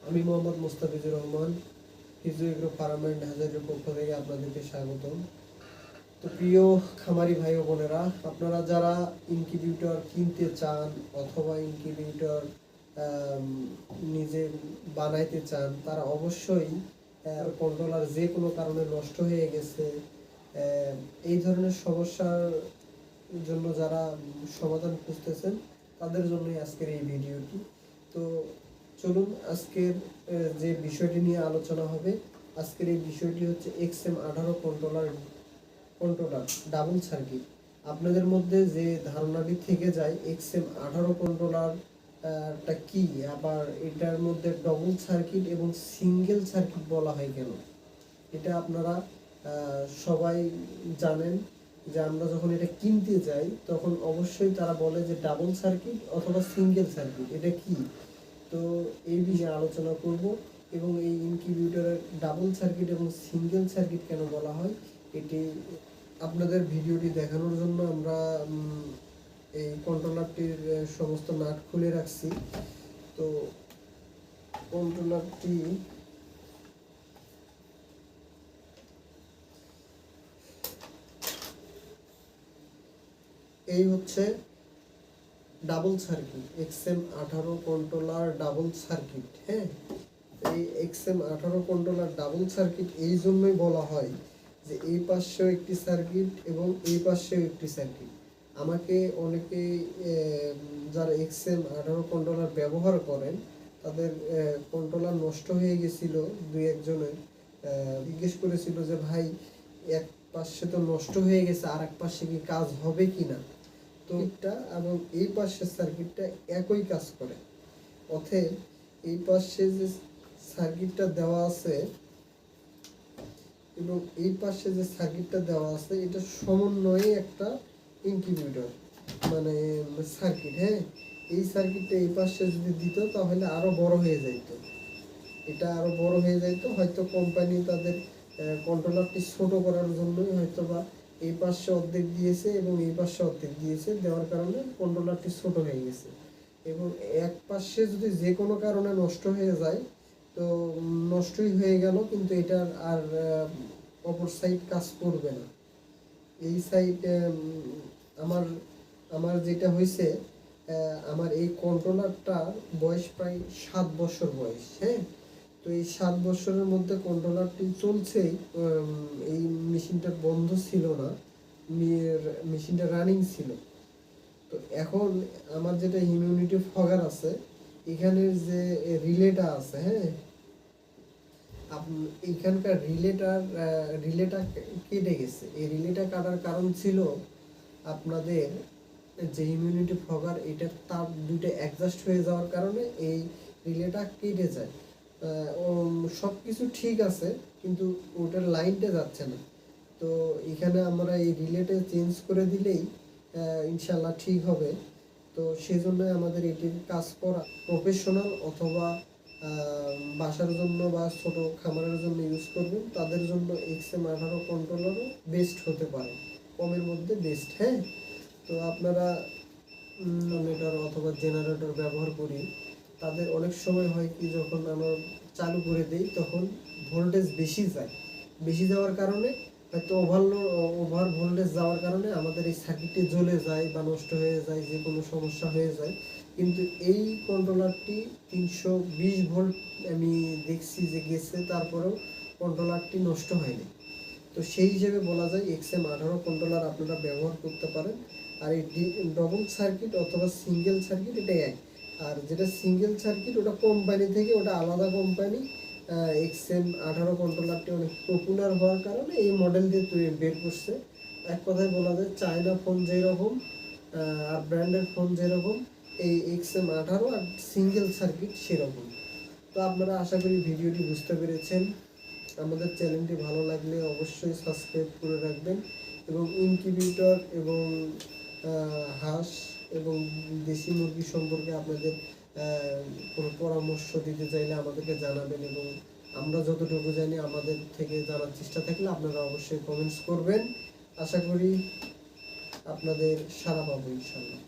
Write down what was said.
আমি Mohammad Mustafizur Rahman, ফিজু agro farm and হ্যাচারির পক্ষ থেকে আপনাদেরকে স্বাগতম। তো প্রিয় খামারি ভাই ও বোনেরা, আপনারা যারা ইনকিউবেটর কিনতে চান অথবা ইনকিউবেটর নিজে বানাইতে চান, তারা অবশ্যই কন্ট্রোলার যে কোনো কারণে নষ্ট হয়ে গেছে, এই ধরনের সমস্যার জন্য যারা সমাধান খুঁজতেছেন, তাদের জন্যই আজকের এই ভিডিওটি। তো চলুন আজকের যে বিষয়টি নিয়ে আলোচনা হবে, আজকের এই বিষয়টি হচ্ছে XM18 কন্ট্রোলার ডাবল সার্কিট। আপনাদের মধ্যে যে ধারণাটি থেকে যায় XM18 কন্ট্রোলারটা কি, আবার এটার মধ্যে ডবল সার্কিট এবং সিঙ্গেল সার্কিট বলা হয় কেন, এটা আপনারা সবাই জানেন যে আমরা যখন এটা কিনতে যাই তখন অবশ্যই তারা বলে যে ডাবল সার্কিট অথবা সিঙ্গেল সার্কিট, এটা কি। তো এই বিষয়ে আলোচনা করব এবং এই ইনকিউবেটরের ডাবল সার্কিট এবং সিঙ্গেল সার্কিট কেন বলা হয়, এটি আপনাদের ভিডিওটি দেখানোর জন্য আমরা এই কন্ট্রোলারটির সমস্ত নাট খুলে রাখছি। তো কন্ট্রোলারটি এই হচ্ছে double circuit, XM18 controller double circuit. হ্যাঁ, এই XM18 কন্ট্রোলার ডাবল সার্কিট এই জন্যই বলা হয় যে এই পাশেও একটি সার্কিট এবং এই পাশেও একটি সার্কিট। আমাকে অনেকে যারা XM18 কন্ট্রোলার ব্যবহার করেন, তাদের কন্ট্রোলার নষ্ট হয়ে গেছিল, দুই একজনের জিজ্ঞেস করেছিল যে ভাই এক পাশে তো নষ্ট হয়ে গেছে, আর এক পাশে কি কাজ হবে কিনা। তো এটা এবং এই পাশের সার্কিটটা একই কাজ করে। অতএব এই পাশে যে সার্কিটটা দেওয়া আছে এবং এই পাশে যে সার্কিটটা দেওয়া আছে, এটা সমন্বয়ে একটা ইনকিউবেটর মানে সার্কিট। হ্যাঁ, এই সার্কিটটা এই পাশে যদি দিত তাহলে আরো বড় হয়ে যাইত, এটা আরো বড় হয়ে যাইত। হয়তো কোম্পানি তাদের কন্ট্রোলারটি ছোট করার জন্যই হয়তো বা এই পাশে অর্ধেক দিয়েছে এবং এই পাশে অর্ধেক দিয়েছে, দেওয়ার কারণে কন্ট্রোলারটি ছোট হয়ে গেছে। এবং এক পাশে যদি যে কোনো কারণে নষ্ট হয়ে যায় তো নষ্টই হয়ে গেল, কিন্তু এটার আর অপর সাইড কাজ করবে না। এই সাইড আমার আমার যেটা হয়েছে, আমার এই কন্ট্রোলারটার বয়স প্রায় 7 বছর বয়স। হ্যাঁ, তো এই 7 বছরের মধ্যে কন্ট্রোলারটি চলছেই, এই মেশিনটা বন্ধ ছিল না, মেশিনটা রানিং ছিল। তো এখন আমার যেটা ইমিউনিটি ফগার আছে, এখানের যে রিলেটা আছে, হ্যাঁ, এখানকার রিলেটা কেটে গেছে। এই রিলেটা কাটার কারণ ছিল আপনাদের যে ইমিউনিটি ফগার, এটা তার দুইটা অ্যাডজাস্ট হয়ে যাওয়ার কারণে এই রিলেটা কেটে যায়। সব কিছু ঠিক আছে, কিন্তু ওটার লাইনটা যাচ্ছে না। তো এখানে আমরা এই রিলেটা চেঞ্জ করে দিলেই ইনশাল্লাহ ঠিক হবে। তো সেজন্য আমাদের এটির কাজ করা প্রফেশনাল অথবা বাসার জন্য বা ছোট খামারের জন্য ইউজ করবেন, তাদের জন্য XM18 কন্ট্রোলারও বেস্ট হতে পারে, কমের মধ্যে বেস্ট। হ্যাঁ, তো আপনারা জেনারেটর অথবা জেনারেটর ব্যবহার করি, তাদের অনেক সময় হয় কি, যখন আমরা চালু করে দিই তখন ভোল্টেজ বেশি যায়, বেশি যাওয়ার কারণে হয়তো ওভার ভোল্টেজ যাওয়ার কারণে আমাদের এই সার্কিটটি জ্বলে যায় বা নষ্ট হয়ে যায়, যে কোনো সমস্যা হয়ে যায়। কিন্তু এই কন্ট্রোলারটি 320 ভোল্ট আমি দেখছি যে গেছে, তারপরেও কন্ট্রোলারটি নষ্ট হয়নি। তো সেই হিসেবে বলা যায় XM18 কন্ট্রোলার আপনারা ব্যবহার করতে পারেন। আর এই ডবল সার্কিট অথবা সিঙ্গেল সার্কিট এটা এক। আর যেটা সিঙ্গেল সার্কিট ওটা কোম্পানি থেকে, ওটা আলাদা কোম্পানি। XM18 কন্ট্রোলারটি অনেক পপুলার হওয়ার কারণে এই মডেল দিয়ে তৈরি বের করছে। এক কথায় বলা যায় চায়না ফোন যেরকম আর ব্র্যান্ডের ফোন যেরকম, এই XM18 আর সিঙ্গেল সার্কিট সেরকম। তো আপনারা আশা করি ভিডিওটি বুঝতে পেরেছেন। আমাদের চ্যানেলটি ভালো লাগলে অবশ্যই সাবস্ক্রাইব করে রাখবেন এবং ইনকিউবেটর এবং হাঁস এবং দেশি মুরগি সম্পর্কে আপনাদের কোনো পরামর্শ দিতে চাইলে আমাদেরকে জানাবেন, এবং আমরা যতটুকু জানি আমাদের থেকে জানার চেষ্টা থাকলে আপনারা অবশ্যই কমেন্টস করবেন। আশা করি আপনাদের সাড়া পাবো ইনশাল্লাহ।